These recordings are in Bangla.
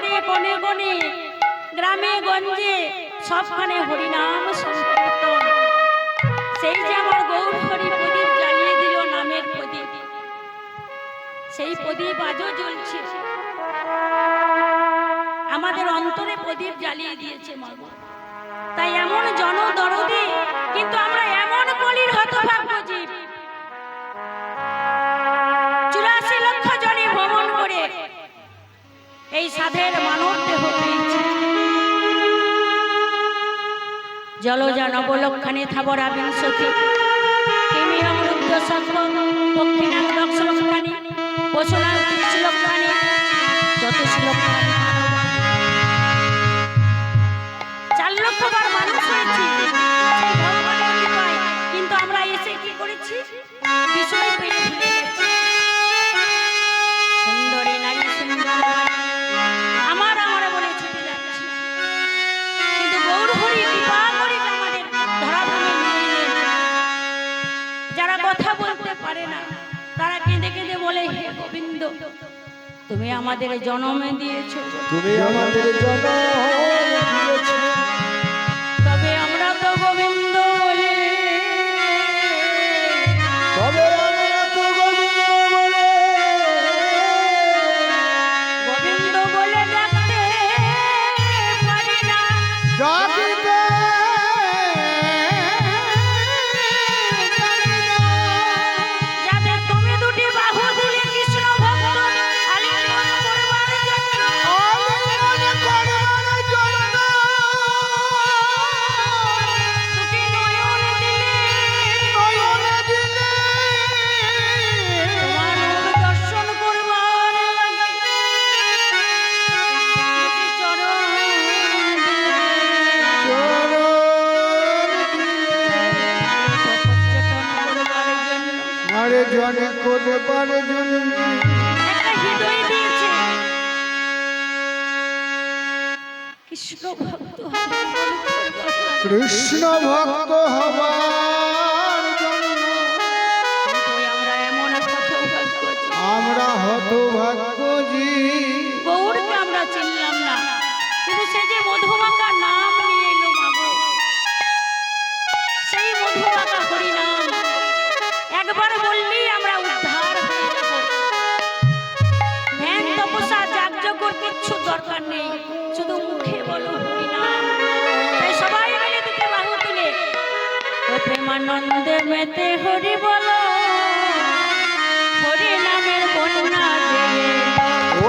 ঘরে কোণে কোণে গ্রামে গঞ্জে সবখানে হরিনাম সংকীর্তন। সেই যে আমার গৌর হরি প্রদীপ জ্বালিয়ে দিল, নামের প্রদীপ, সেই প্রদীপ আজও জ্বলছে। আমাদের অন্তরে প্রদীপ জ্বালিয়ে দিয়েছে মা। তাই এমন জনদরদি, কিন্তু আমরা এমন কলির হতভাগ্য জীব। 84 লক্ষ জনে ভ্রমণ করে এই সাধের মানব দেহ পেয়েছি। জলজা নবলক্ষণে থাবরা বিংশতি কিমি অমৃত সর্ব পক্ষিণাং দক্ষলক্ষণে পশুনাং 30 লক্ষণে 34 লক্ষণে 4 লক্ষ বার মানুষ হয়েছি সেই ভগবানের কৃপায়। কিন্তু আমরা এসে কি করেছি? বিষয় পেয়ে ভুলে গেছি। সুন্দরী নারী সুন্দর আমার বলে ছুটে যাচ্ছি, কিন্তু গৌর হরি কৃপা করে আমাদের ধরাধামে নিয়ে এলেন। যারা কথা বলতে পারে না তারা কেঁদে কেঁদে বলে, হে গোবিন্দ, তুমি আমাদের জন্মে দিয়েছো, তুমি আমাদের জন্ম দিয়েছো, তবে আমরা তো গোবিন্দ বলে, তবে আমরা তো গোবিন্দ বলে, গোবিন্দ বলে ডাকতে পারি না। ডাকিতে যাদের তুমি দুটি বাহু দিলে কৃষ্ণ ভক্ত আলিঙ্গন করবার জন্য, আলিঙ্গন করবার জন্য, দুটি নয়ন দিলে, তোমার রূপ দর্শন করবার লাগে, দুটি চরণ দিলে, মারে জনে করবার জন্য একটা হৃদয় দিয়েছে কৃষ্ণ ভক্ত কৃষ্ণ ভক্ত হবার জন্য। আমরা এমন হতভাগ্য যে আমরা হতভাগ্য জীব। গৌরকে আমরা চিনলাম না, কিন্তু সে যে মধুমাখা নাম নিয়ে এলো মাগো, সেই মধুমাখা হরি নাম একবার বললেই আমরা উদ্ধার হয়ে যাব। ধ্যান তপস্যা যাগযজ্ঞর কিচ্ছু দরকার নেই, শুধু মুখে বলো হরি নাম। তাই সবাই মিলে দুটি বাহু তুলে ও প্রেমানন্দে মেতে হরি বলো, হরি নামের বন্যা গেয়ে ও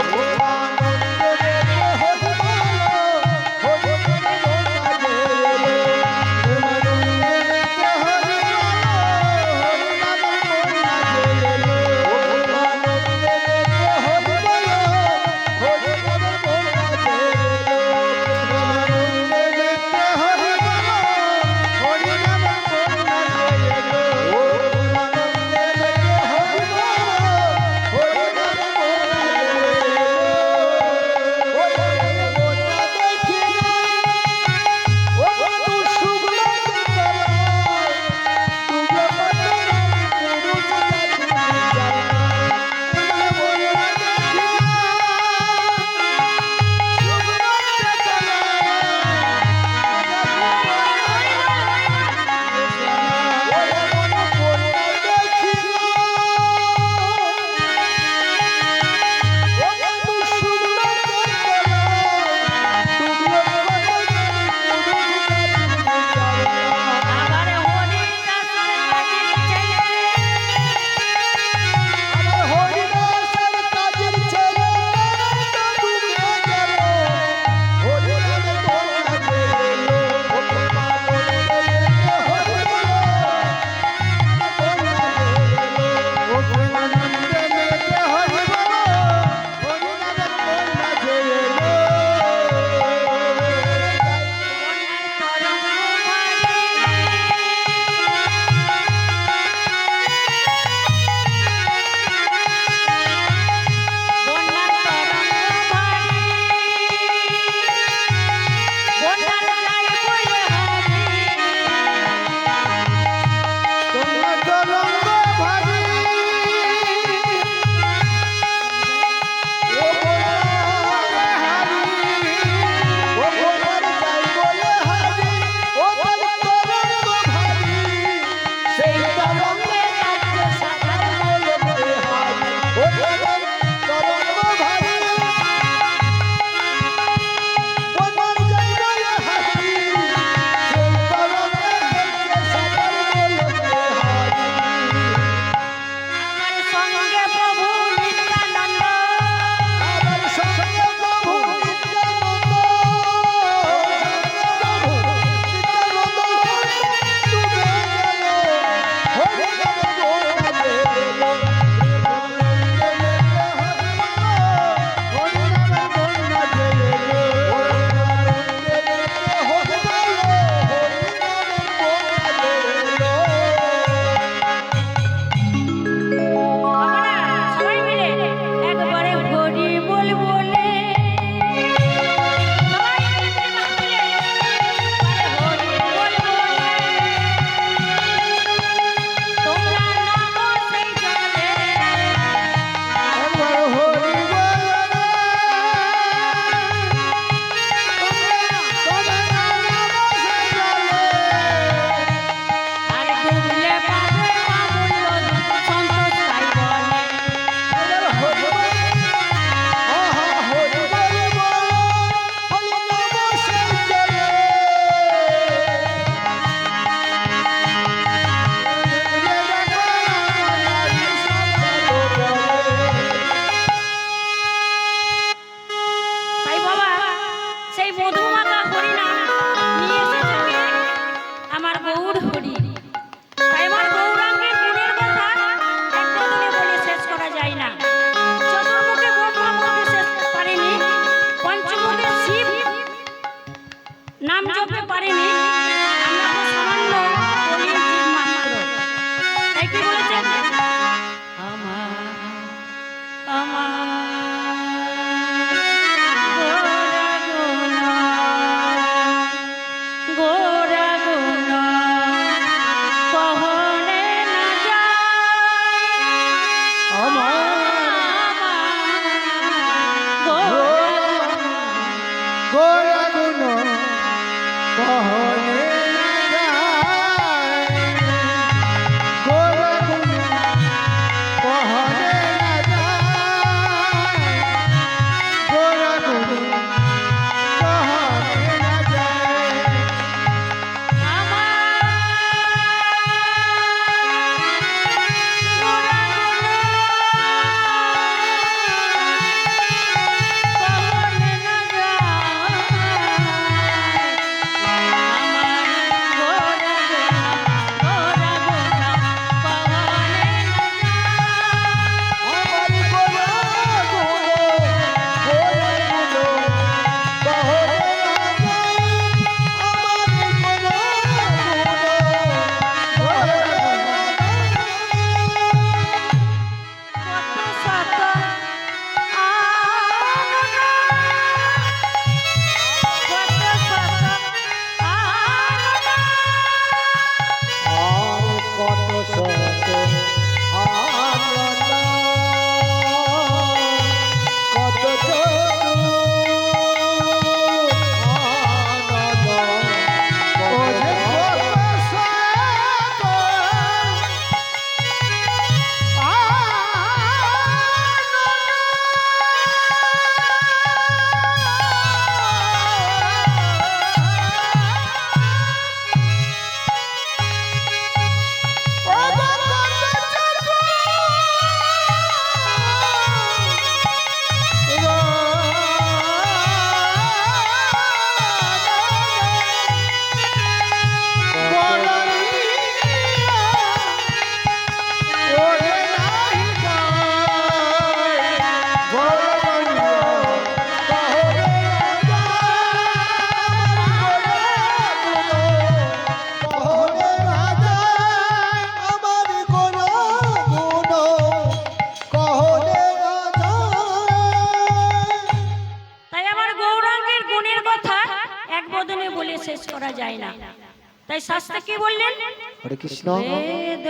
শাস্ত্রে কি বললেন? হরে কৃষ্ণ। বেদ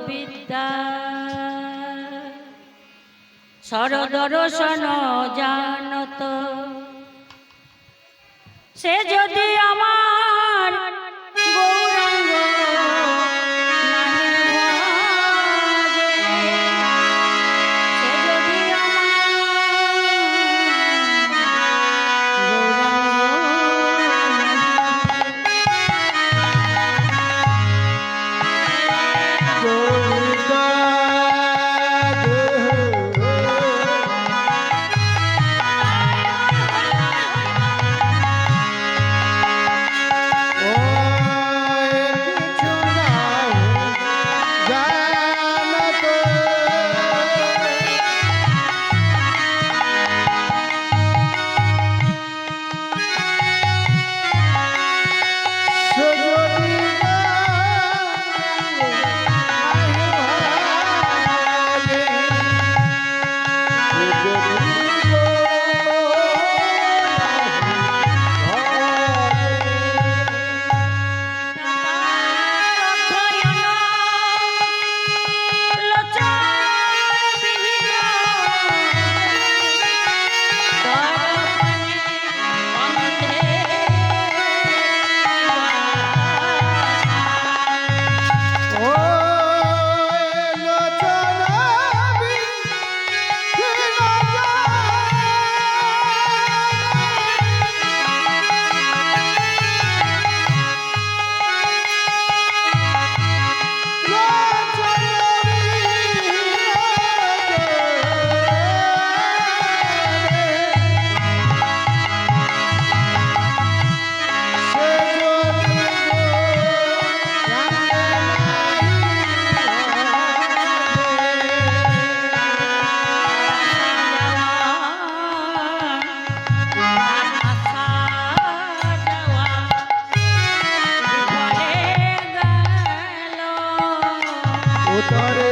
বিদ্যা সরদর্শন জানত, সে যদি আমার গৌরাঙ্গ নাহি ভজে, সে যদি উত্তরে